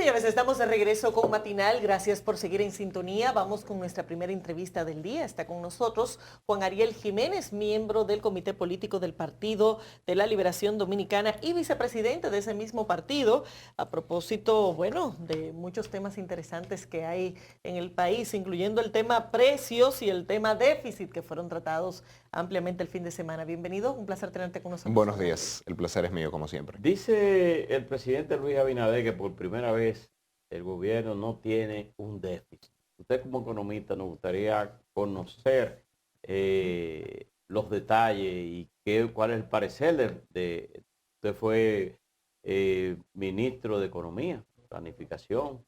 Señores, estamos de regreso con Matinal. Gracias por seguir en sintonía. Vamos con nuestra primera entrevista del día. Está con nosotros Juan Ariel Jiménez, miembro del Comité Político del Partido de la Liberación Dominicana y vicepresidente de ese mismo partido. A propósito, bueno, de muchos temas interesantes que hay en el país, incluyendo el tema precios y el tema déficit que fueron tratados ampliamente el fin de semana. Bienvenido, un placer tenerte con nosotros. Buenos días, el placer es mío como siempre. Dice el presidente Luis Abinader que por primera vez el gobierno no tiene un déficit. Usted como economista nos gustaría conocer los detalles y cuál es el parecer usted fue ministro de Economía, Planificación.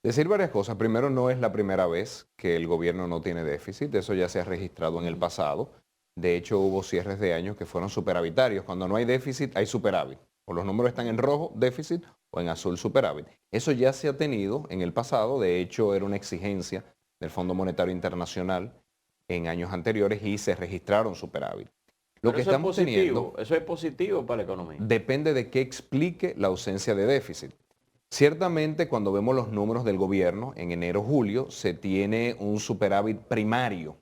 Decir varias cosas. Primero, no es la primera vez que el gobierno no tiene déficit. Eso ya se ha registrado en el pasado. De hecho, hubo cierres de años que fueron superavitarios. Cuando no hay déficit, hay superávit. O los números están en rojo, déficit, o en azul, superávit. Eso ya se ha tenido en el pasado. De hecho, era una exigencia del Fondo Monetario Internacional en años anteriores y se registraron superávit. Lo que estamos teniendo, eso es positivo para la economía. depende de qué explique la ausencia de déficit. Ciertamente, cuando vemos los números del gobierno en enero-julio, se tiene un superávit primario.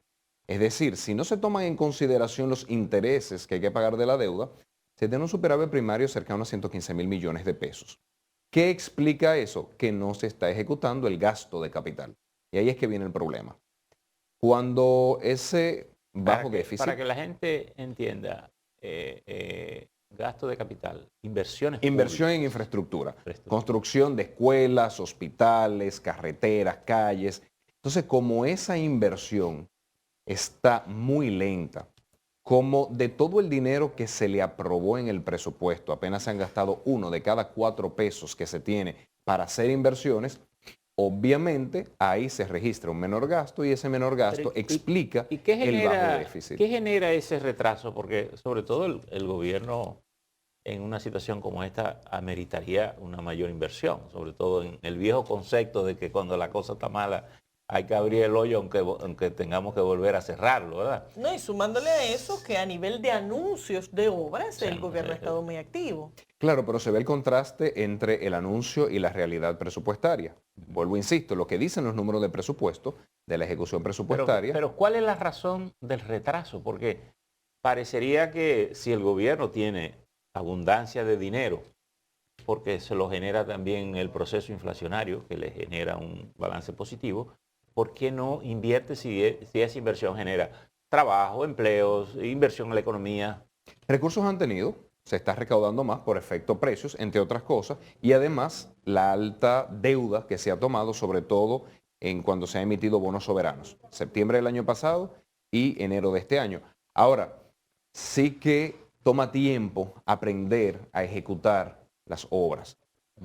Es decir, si no se toman en consideración los intereses que hay que pagar de la deuda, se tiene un superávit primario cercano a 115.000 millones de pesos. ¿Qué explica eso? Que no se está ejecutando el gasto de capital. Y ahí es que viene el problema. Cuando ese bajo déficit... Para que la gente entienda, gasto de capital, inversión en infraestructura, construcción de escuelas, hospitales, carreteras, calles. Entonces, como esa inversión está muy lenta, como de todo el dinero que se le aprobó en el presupuesto, apenas se han gastado 1 de cada 4 pesos que se tiene para hacer inversiones, obviamente ahí se registra un menor gasto y ese menor gasto explica el bajo déficit. ¿Qué genera ese retraso? Porque sobre todo el gobierno en una situación como esta ameritaría una mayor inversión, sobre todo en el viejo concepto de que cuando la cosa está mala hay que abrir el hoyo aunque tengamos que volver a cerrarlo, ¿verdad? No, y sumándole a eso que a nivel de anuncios de obras el gobierno ha estado muy activo. Claro, pero se ve el contraste entre el anuncio y la realidad presupuestaria. Vuelvo, insisto, lo que dicen los números de presupuesto, de la ejecución presupuestaria. Pero ¿cuál es la razón del retraso? Porque parecería que si el gobierno tiene abundancia de dinero, porque se lo genera también el proceso inflacionario, que le genera un balance positivo, ¿por qué no invierte si esa inversión genera trabajo, empleos, inversión en la economía? Recursos han tenido, se está recaudando más por efecto precios, entre otras cosas, y además la alta deuda que se ha tomado, sobre todo en cuando se han emitido bonos soberanos, septiembre del año pasado y enero de este año. Ahora, sí que toma tiempo aprender a ejecutar las obras.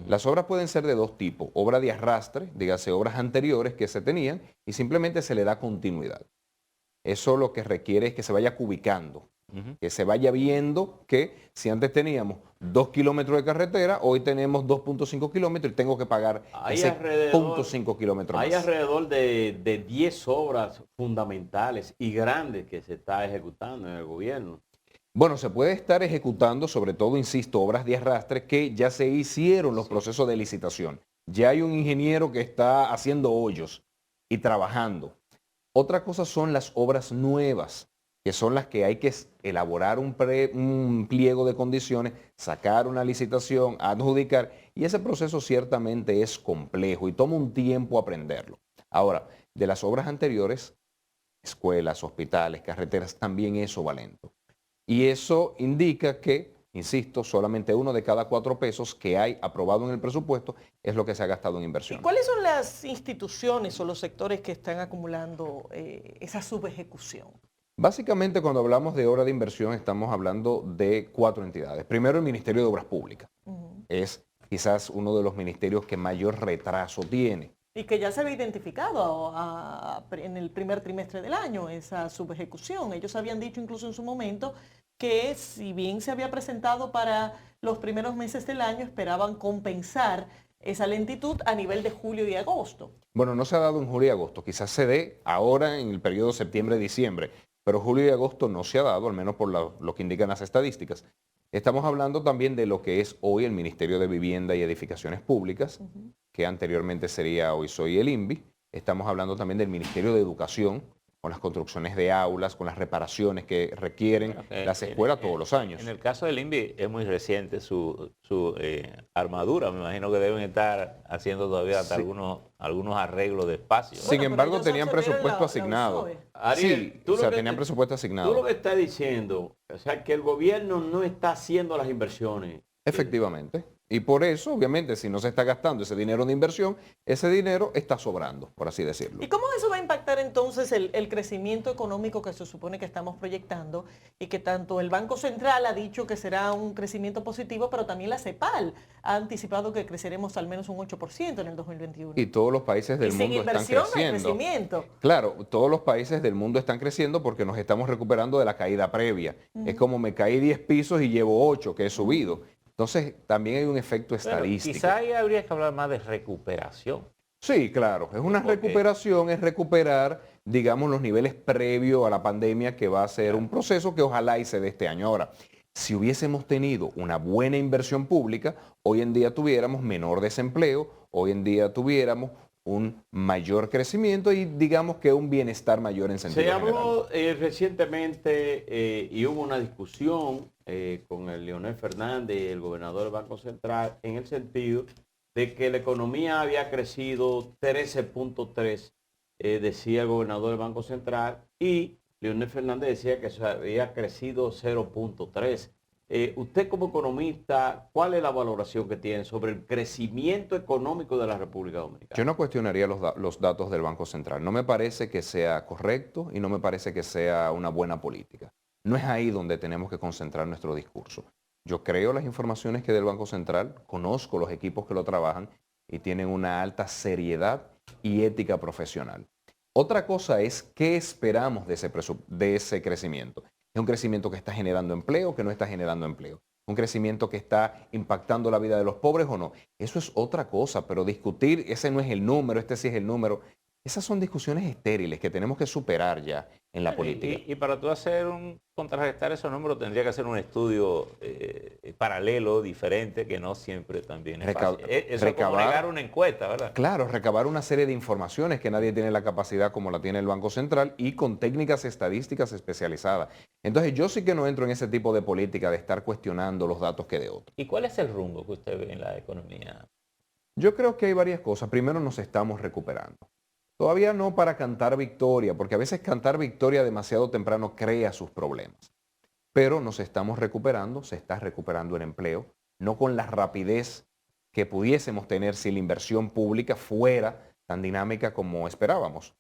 Las obras pueden ser de dos tipos, obra de arrastre, dígase obras anteriores que se tenían y simplemente se le da continuidad. Eso lo que requiere es que se vaya cubicando, que se vaya viendo que si antes teníamos 2 kilómetros de carretera, hoy tenemos 2.5 kilómetros y tengo que pagar ese 0.5 kilómetros más. Hay alrededor de 10 obras fundamentales y grandes que se está ejecutando en el gobierno. Bueno, se puede estar ejecutando, sobre todo, insisto, obras de arrastre que ya se hicieron los procesos de licitación. Ya hay un ingeniero que está haciendo hoyos y trabajando. Otra cosa son las obras nuevas, que son las que hay que elaborar un pliego de condiciones, sacar una licitación, adjudicar, y ese proceso ciertamente es complejo y toma un tiempo aprenderlo. Ahora, de las obras anteriores, escuelas, hospitales, carreteras, también eso va lento. Y eso indica que, insisto, solamente 1 de cada 4 pesos que hay aprobado en el presupuesto es lo que se ha gastado en inversión. ¿Y cuáles son las instituciones o los sectores que están acumulando esa subejecución? Básicamente, cuando hablamos de obra de inversión, estamos hablando de 4 entidades. Primero, el Ministerio de Obras Públicas. Es quizás uno de los ministerios que mayor retraso tiene. Y que ya se había identificado en el primer trimestre del año esa subejecución. Ellos habían dicho incluso en su momento que si bien se había presentado para los primeros meses del año, esperaban compensar esa lentitud a nivel de julio y agosto. Bueno, no se ha dado en julio y agosto, quizás se dé ahora en el periodo septiembre-diciembre, pero julio y agosto no se ha dado, al menos por lo que indican las estadísticas. Estamos hablando también de lo que es hoy el Ministerio de Vivienda y Edificaciones Públicas, que anteriormente sería hoy soy el INVI. Estamos hablando también del Ministerio de Educación, con las construcciones de aulas, con las reparaciones que requieren las escuelas todos los años. En el caso del INVI es muy reciente su armadura. Me imagino que deben estar haciendo todavía hasta algunos arreglos de espacio. Sin embargo, tenían presupuesto asignado. Ariel, sí, tenían presupuesto asignado. Tú lo que estás diciendo, o sea, que el gobierno no está haciendo las inversiones. Efectivamente. Y por eso, obviamente, si no se está gastando ese dinero de inversión, ese dinero está sobrando, por así decirlo. ¿Y cómo eso va a impactar entonces el crecimiento económico que se supone que estamos proyectando y que tanto el Banco Central ha dicho que será un crecimiento positivo, pero también la CEPAL ha anticipado que creceremos al menos un 8% en el 2021? Y todos los países del mundo están creciendo. Crecimiento. Claro, todos los países del mundo están creciendo porque nos estamos recuperando de la caída previa. Es como me caí 10 pisos y llevo 8 que he subido. Entonces, también hay un efecto estadístico. Quizá ahí habría que hablar más de recuperación. Sí, claro. Es una recuperación, es recuperar, digamos, los niveles previos a la pandemia, que va a ser un proceso que ojalá y se dé este año. Ahora, si hubiésemos tenido una buena inversión pública, hoy en día tuviéramos menor desempleo, hoy en día tuviéramos un mayor crecimiento y digamos que un bienestar mayor en sentido Se general. habló recientemente y hubo una discusión con el Leonel Fernández y el gobernador del Banco Central en el sentido de que la economía había crecido 13.3, decía el gobernador del Banco Central, y Leonel Fernández decía que se había crecido 0.3. Usted como economista, ¿cuál es la valoración que tiene sobre el crecimiento económico de la República Dominicana? Yo no cuestionaría los datos del Banco Central. No me parece que sea correcto y no me parece que sea una buena política. No es ahí donde tenemos que concentrar nuestro discurso. Yo creo las informaciones que del Banco Central, conozco los equipos que lo trabajan y tienen una alta seriedad y ética profesional. Otra cosa es qué esperamos de ese crecimiento. ¿Es un crecimiento que está generando empleo, que no está generando empleo? ¿Un crecimiento que está impactando la vida de los pobres o no? Eso es otra cosa, pero discutir, ese no es el número, este sí es el número. Esas son discusiones estériles que tenemos que superar ya en la política. Y para tú contrarrestar esos números tendría que hacer un estudio paralelo, diferente, que no siempre también es fácil. Eso es como negar una encuesta, ¿verdad? Claro, recabar una serie de informaciones que nadie tiene la capacidad como la tiene el Banco Central y con técnicas estadísticas especializadas. Entonces yo sí que no entro en ese tipo de política de estar cuestionando los datos que de otros. ¿Y cuál es el rumbo que usted ve en la economía? Yo creo que hay varias cosas. Primero, nos estamos recuperando. Todavía no para cantar victoria, porque a veces cantar victoria demasiado temprano crea sus problemas. Pero nos estamos recuperando, se está recuperando el empleo, no con la rapidez que pudiésemos tener si la inversión pública fuera tan dinámica como esperábamos.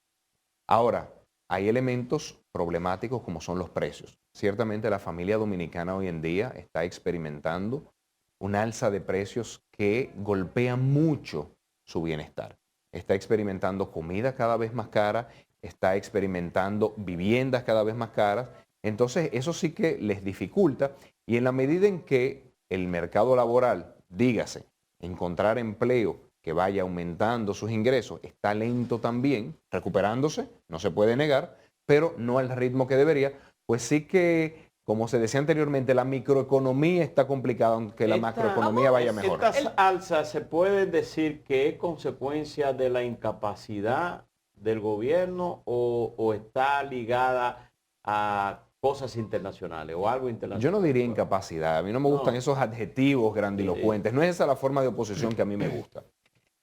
Ahora, hay elementos problemáticos como son los precios. Ciertamente la familia dominicana hoy en día está experimentando un alza de precios que golpea mucho su bienestar. Está experimentando comida cada vez más cara, está experimentando viviendas cada vez más caras. Entonces, eso sí que les dificulta y en la medida en que el mercado laboral, dígase, encontrar empleo que vaya aumentando sus ingresos, está lento también, recuperándose, no se puede negar, pero no al ritmo que debería, pues sí que, como se decía anteriormente, la microeconomía está complicada, aunque la macroeconomía vaya mejor. Estas alzas se puede decir que es consecuencia de la incapacidad del gobierno o está ligada a cosas internacionales o algo internacional. Yo no diría incapacidad, a mí no me gustan esos adjetivos grandilocuentes, no es esa la forma de oposición que a mí me gusta.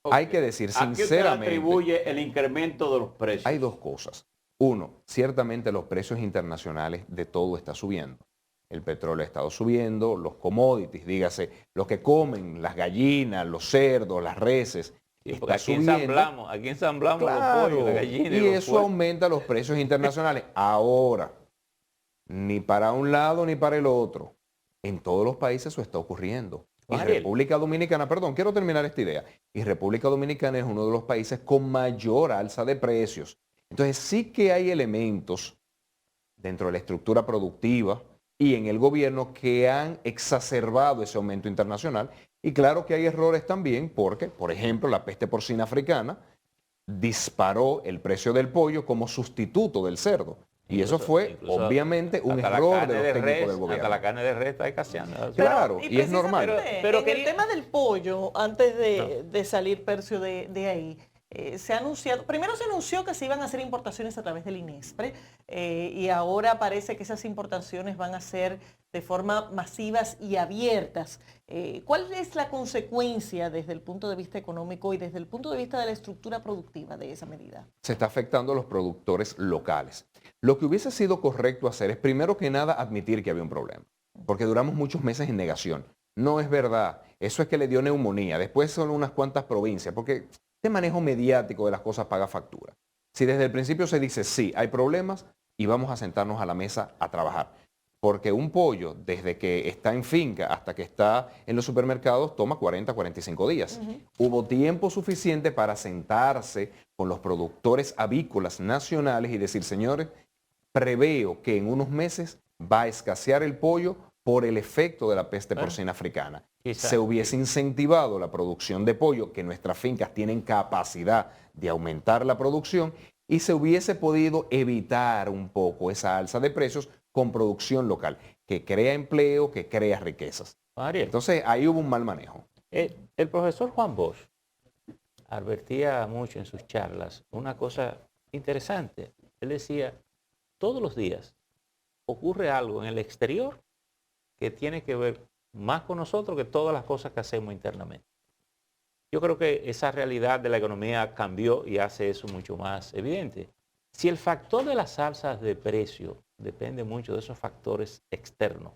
Okay. Hay que decir ¿A qué usted sinceramente, atribuye el incremento de los precios? hay dos cosas. Uno, ciertamente los precios internacionales de todo está subiendo. El petróleo ha estado subiendo, los commodities, dígase, lo que comen, las gallinas, los cerdos, las reses, está aquí subiendo. ensamblamos Claro, los pollos, la gallina y los eso puercos. aumenta los precios internacionales. Ahora, ni para un lado ni para el otro. En todos los países eso está ocurriendo. Y Ariel. República Dominicana, perdón, quiero terminar esta idea. Y República Dominicana es uno de los países con mayor alza de precios. Entonces sí que hay elementos dentro de la estructura productiva y en el gobierno que han exacerbado ese aumento internacional. Y claro que hay errores también porque, por ejemplo, la peste porcina africana disparó el precio del pollo como sustituto del cerdo. Y eso fue, Incluso obviamente, un hasta la error carne de los de técnicos res, del gobierno. Hasta la carne de res está escaseando. Claro, y es normal. precisamente, Pero en el tema del pollo, antes de salir Percio de ahí, se ha anunciado, primero se anunció que se iban a hacer importaciones a través del INESPRE y ahora parece que esas importaciones van a ser de forma masivas y abiertas. ¿Cuál es la consecuencia desde el punto de vista económico y desde el punto de vista de la estructura productiva de esa medida? Se está afectando a los productores locales. Lo que hubiese sido correcto hacer es, primero que nada, admitir que había un problema, porque duramos muchos meses en negación. No es verdad, eso es que le dio neumonía, después son unas cuantas provincias, porque este manejo mediático de las cosas paga factura. Si desde el principio se dice, sí, hay problemas y vamos a sentarnos a la mesa a trabajar, porque un pollo, desde que está en finca hasta que está en los supermercados, toma 40, 45 días. Hubo tiempo suficiente para sentarse con los productores avícolas nacionales y decir, señores, preveo que en unos meses va a escasear el pollo por el efecto de la peste porcina africana. Quizá. Se hubiese incentivado la producción de pollo, que nuestras fincas tienen capacidad de aumentar la producción, y se hubiese podido evitar un poco esa alza de precios con producción local, que crea empleo, que crea riquezas. Ariel, Entonces ahí hubo un mal manejo. el profesor Juan Bosch advertía mucho en sus charlas una cosa interesante. Él decía, todos los días ocurre algo en el exterior que tiene que ver más con nosotros que todas las cosas que hacemos internamente. Yo creo que esa realidad de la economía cambió y hace eso mucho más evidente. Si el factor de las alzas de precio depende mucho de esos factores externos,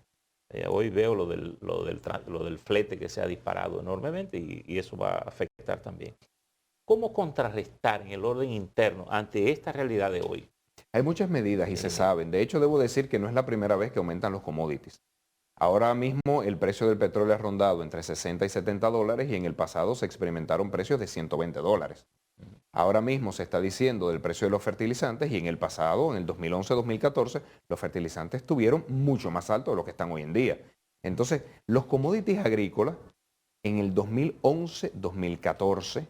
hoy veo lo del flete que se ha disparado enormemente y eso va a afectar también. ¿Cómo contrarrestar en el orden interno ante esta realidad de hoy? Hay muchas medidas y se saben. De hecho, debo decir que no es la primera vez que aumentan los commodities. Ahora mismo el precio del petróleo ha rondado entre 60 y 70 dólares y en el pasado se experimentaron precios de 120 dólares. Ahora mismo se está diciendo del precio de los fertilizantes y en el pasado, en el 2011-2014, los fertilizantes estuvieron mucho más altos de lo que están hoy en día. Entonces, los commodities agrícolas en el 2011-2014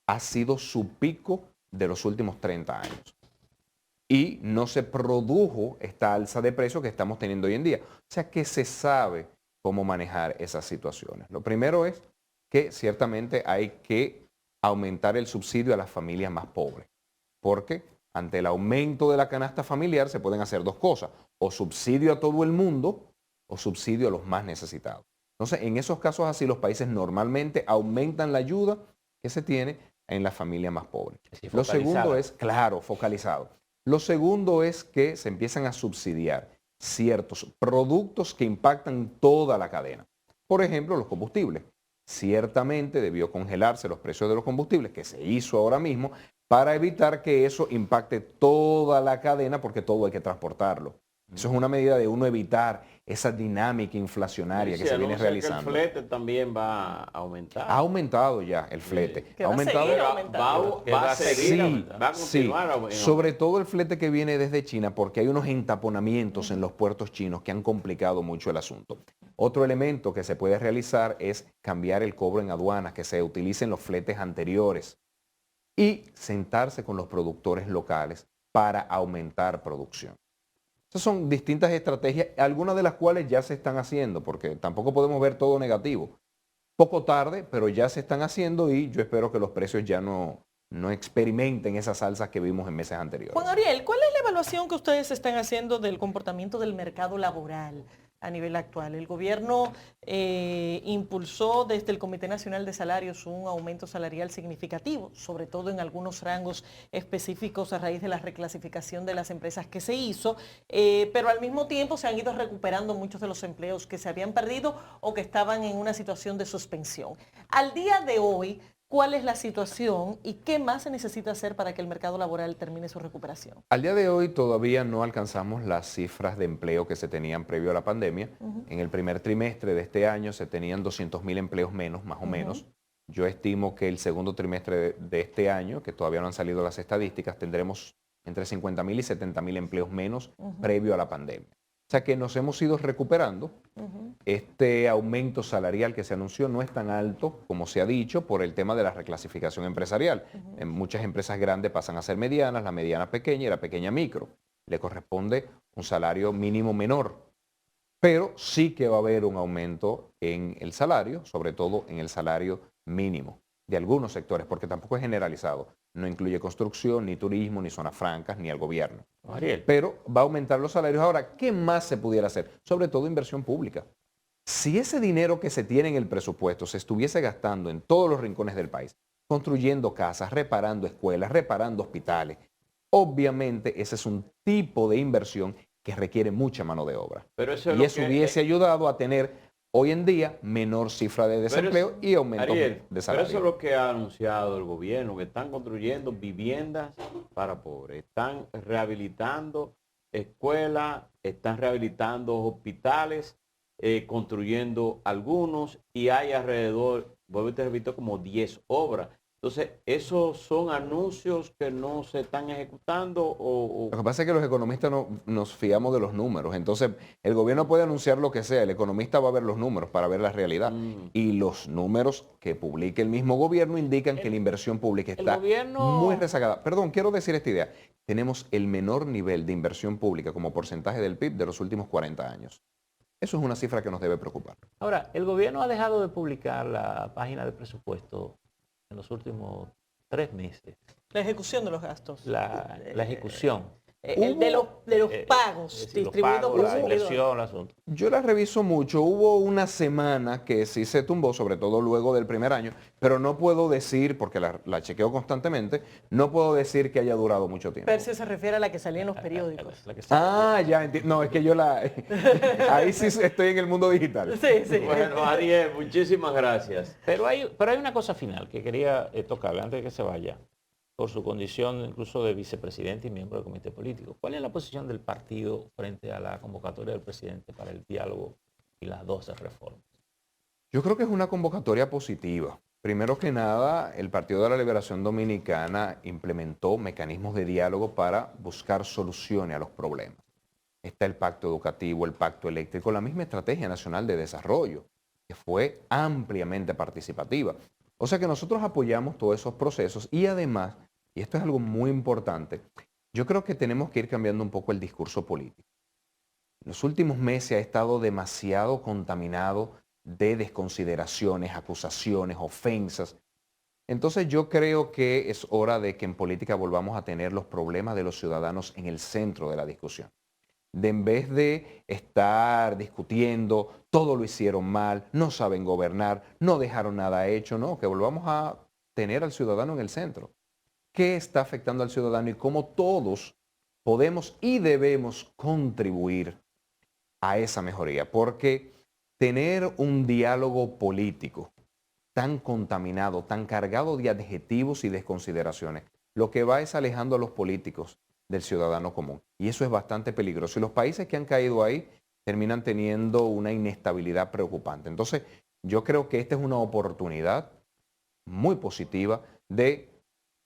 ha sido su pico de los últimos 30 años. Y no se produjo esta alza de precios que estamos teniendo hoy en día. O sea que se sabe cómo manejar esas situaciones. Lo primero es que ciertamente hay que aumentar el subsidio a las familias más pobres, porque ante el aumento de la canasta familiar se pueden hacer dos cosas, o subsidio a todo el mundo o subsidio a los más necesitados. Entonces, en esos casos así, los países normalmente aumentan la ayuda que se tiene en la familia más pobre. Sí, Lo focalizada. segundo es, claro, focalizado. Lo segundo es que se empiezan a subsidiar ciertos productos que impactan toda la cadena. Por ejemplo, los combustibles. Ciertamente debió congelarse los precios de los combustibles, que se hizo ahora mismo, para evitar que eso impacte toda la cadena, porque todo hay que transportarlo. Eso es una medida de uno evitar esa dinámica inflacionaria que se viene realizando. Que el flete también va a aumentar. Ha aumentado ya el flete. Que Ha va a aumentado. seguir aumentando. Va a seguir Sí, aumentando. Va a continuar sí. aumentando. Sobre todo el flete que viene desde China, porque hay unos entaponamientos en los puertos chinos que han complicado mucho el asunto. Otro elemento que se puede realizar es cambiar el cobro en aduanas, que se utilicen los fletes anteriores y sentarse con los productores locales para aumentar producción. Esas son distintas estrategias, algunas de las cuales ya se están haciendo, porque tampoco podemos ver todo negativo. Poco tarde, pero ya se están haciendo y yo espero que los precios ya no experimenten esas alzas que vimos en meses anteriores. Juan Ariel, ¿cuál es la evaluación que ustedes están haciendo del comportamiento del mercado laboral a nivel actual? El gobierno impulsó desde el Comité Nacional de Salarios un aumento salarial significativo, sobre todo en algunos rangos específicos a raíz de la reclasificación de las empresas que se hizo, pero al mismo tiempo se han ido recuperando muchos de los empleos que se habían perdido o que estaban en una situación de suspensión. Al día de hoy, ¿cuál es la situación y qué más se necesita hacer para que el mercado laboral termine su recuperación? Al día de hoy todavía no alcanzamos las cifras de empleo que se tenían previo a la pandemia. En el primer trimestre de este año se tenían 200.000 empleos menos, más o menos. Yo estimo que el segundo trimestre de este año, que todavía no han salido las estadísticas, tendremos entre 50.000 y 70.000 empleos menos previo a la pandemia. O sea que nos hemos ido recuperando. Este aumento salarial que se anunció no es tan alto como se ha dicho por el tema de la reclasificación empresarial. En muchas empresas grandes pasan a ser medianas, la mediana pequeña y la pequeña micro. le corresponde un salario mínimo menor. Pero sí que va a haber un aumento en el salario, sobre todo en el salario mínimo de algunos sectores, porque tampoco es generalizado. No incluye construcción, ni turismo, ni zonas francas, ni el gobierno. Ariel, Pero va a aumentar los salarios. Ahora, ¿qué más se pudiera hacer? Sobre todo inversión pública. Si ese dinero que se tiene en el presupuesto se estuviese gastando en todos los rincones del país, construyendo casas, reparando escuelas, reparando hospitales, obviamente ese es un tipo de inversión que requiere mucha mano de obra. Pero eso es Y lo eso que, hubiese ayudado a tener hoy en día menor cifra de desempleo y aumento Ariel, de pero salario. eso es lo que ha anunciado el gobierno, que están construyendo viviendas para pobres, están rehabilitando escuelas, están rehabilitando hospitales, construyendo algunos y hay alrededor, vuelvo y te repito, como 10 obras. Entonces, ¿esos son anuncios que no se están ejecutando o Lo que pasa es que los economistas no, nos fiamos de los números. Entonces, el gobierno puede anunciar lo que sea, el economista va a ver los números para ver la realidad. Y los números que publique el mismo gobierno indican que la inversión pública está muy rezagada. Perdón, quiero decir esta idea. Tenemos el menor nivel de inversión pública como porcentaje del PIB de los últimos 40 años. Eso es una cifra que nos debe preocupar. ahora, el gobierno ha dejado de publicar la página de presupuesto en los últimos 3 meses. La ejecución de los gastos. La ejecución. De los pagos Es decir, los distribuidos pagos, por la servidor. inversión, el asunto. Yo la reviso mucho. Hubo una semana que sí se tumbó, sobre todo luego del primer año, pero no puedo decir, porque la chequeo constantemente, no puedo decir que haya durado mucho tiempo. Percio se refiere a la que salía en los periódicos. La que está- Ah, ya entiendo. No, es que yo ahí sí estoy en el mundo digital. Sí, sí. Bueno, Ariel, muchísimas gracias. Pero hay una cosa final que quería tocarle antes de que se vaya, por su condición incluso de vicepresidente y miembro del comité político. ¿Cuál es la posición del partido frente a la convocatoria del presidente para el diálogo y las 12 reformas? Yo creo que es una convocatoria positiva. Primero que nada, el Partido de la Liberación Dominicana implementó mecanismos de diálogo para buscar soluciones a los problemas. Está el pacto educativo, el pacto eléctrico, la misma estrategia nacional de desarrollo, que fue ampliamente participativa. O sea que nosotros apoyamos todos esos procesos y además, y esto es algo muy importante, yo creo que tenemos que ir cambiando un poco el discurso político. En los últimos meses ha estado demasiado contaminado de desconsideraciones, acusaciones, ofensas. Entonces yo creo que es hora de que en política volvamos a tener los problemas de los ciudadanos en el centro de la discusión. En vez de estar discutiendo, todo lo hicieron mal, no saben gobernar, no dejaron nada hecho, no, que volvamos a tener al ciudadano en el centro. ¿Qué está afectando al ciudadano y cómo todos podemos y debemos contribuir a esa mejoría? Porque tener un diálogo político tan contaminado, tan cargado de adjetivos y desconsideraciones, lo que va es alejando a los políticos del ciudadano común. Y eso es bastante peligroso. Y los países que han caído ahí terminan teniendo una inestabilidad preocupante. Entonces, yo creo que esta es una oportunidad muy positiva de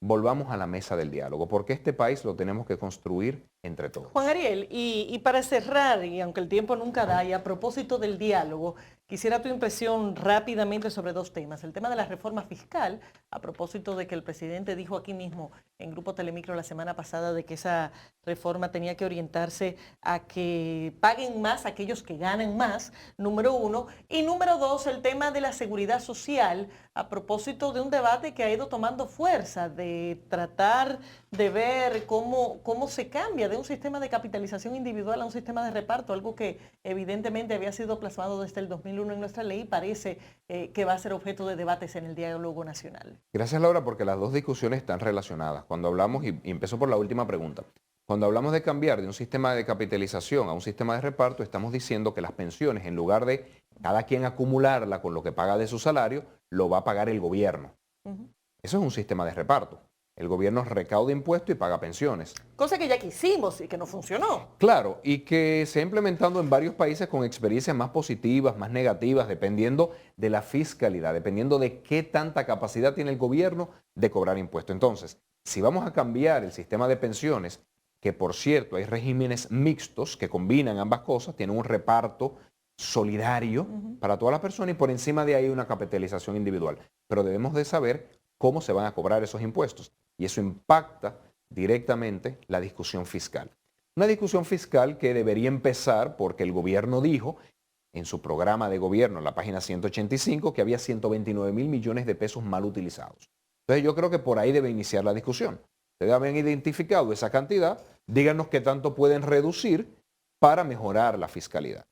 volvamos a la mesa del diálogo, porque este país lo tenemos que construir entre todos. Juan Ariel, y para cerrar, y aunque el tiempo nunca da, y a propósito del diálogo, quisiera tu impresión rápidamente sobre 2 temas. El tema de la reforma fiscal, a propósito de que el presidente dijo aquí mismo en Grupo Telemicro la semana pasada de que esa reforma tenía que orientarse a que paguen más aquellos que ganan más, número 1. Y número 2, el tema de la seguridad social, a propósito de un debate que ha ido tomando fuerza, de tratar de ver cómo se cambia de un sistema de capitalización individual a un sistema de reparto, algo que evidentemente había sido plasmado desde el 2001 en nuestra ley y parece que va a ser objeto de debates en el diálogo nacional. Gracias, Laura, porque las dos discusiones están relacionadas. Cuando hablamos, y empiezo por la última pregunta, cuando hablamos de cambiar de un sistema de capitalización a un sistema de reparto, estamos diciendo que las pensiones, en lugar de cada quien acumularla con lo que paga de su salario, lo va a pagar el gobierno. Eso es un sistema de reparto. El gobierno recauda impuestos y paga pensiones. Cosa que ya quisimos y que no funcionó. Claro, y que se ha implementado en varios países con experiencias más positivas, más negativas, dependiendo de la fiscalidad, dependiendo de qué tanta capacidad tiene el gobierno de cobrar impuestos. Entonces, si vamos a cambiar el sistema de pensiones, que por cierto hay regímenes mixtos que combinan ambas cosas, tienen un reparto solidario para todas las personas y por encima de ahí una capitalización individual. Pero debemos de saber cómo se van a cobrar esos impuestos y eso impacta directamente la discusión fiscal. Una discusión fiscal que debería empezar porque el gobierno dijo en su programa de gobierno, en la página 185, que había 129.000 millones de pesos mal utilizados. Entonces yo creo que por ahí debe iniciar la discusión. Ustedes habían identificado esa cantidad, díganos qué tanto pueden reducir para mejorar la fiscalidad.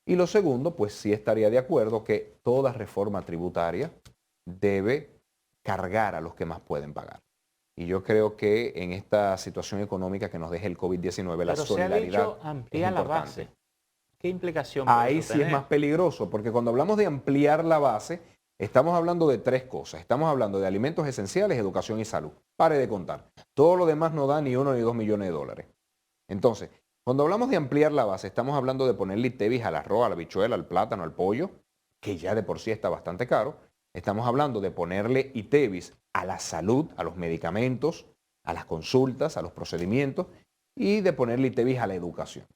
Y lo segundo, pues sí estaría de acuerdo que toda reforma tributaria debe cargar a los que más pueden pagar. Y yo creo que en esta situación económica que nos deja el COVID-19, la solidaridad se ha dicho ampliar es la importante. base. ¿Qué implicación puede Ahí eso sí es tener? más peligroso, porque cuando hablamos de ampliar la base, estamos hablando de tres cosas. Estamos hablando de alimentos esenciales, educación y salud. Pare de contar. Todo lo demás no da ni 1 ni 2 millones de dólares. Entonces, cuando hablamos de ampliar la base, estamos hablando de ponerle ITEVIS al arroz, a la habichuela, al plátano, al pollo, que ya de por sí está bastante caro. Estamos hablando de ponerle ITEVIS a la salud, a los medicamentos, a las consultas, a los procedimientos y de ponerle ITEVIS a la educación.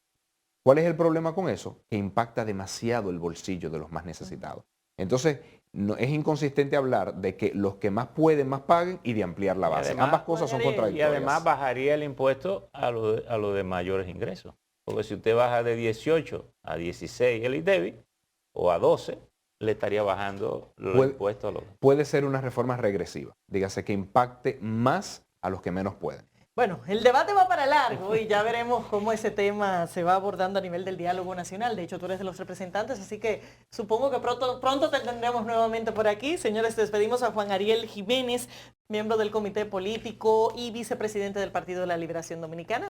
¿Cuál es el problema con eso? Que impacta demasiado el bolsillo de los más necesitados. Entonces, no, es inconsistente hablar de que los que más pueden más paguen y de ampliar la base. además, ambas cosas son y contradictorias. además bajaría el impuesto a lo de mayores ingresos. Porque si usted baja de 18 a 16 el ITEVI o a 12, le estaría bajando los impuestos a los... Puede ser una reforma regresiva, dígase que impacte más a los que menos pueden. Bueno, el debate va para largo y ya veremos cómo ese tema se va abordando a nivel del diálogo nacional. De hecho, tú eres de los representantes, así que supongo que pronto te tendremos nuevamente por aquí. Señores, despedimos a Juan Ariel Jiménez, miembro del Comité Político y vicepresidente del Partido de la Liberación Dominicana.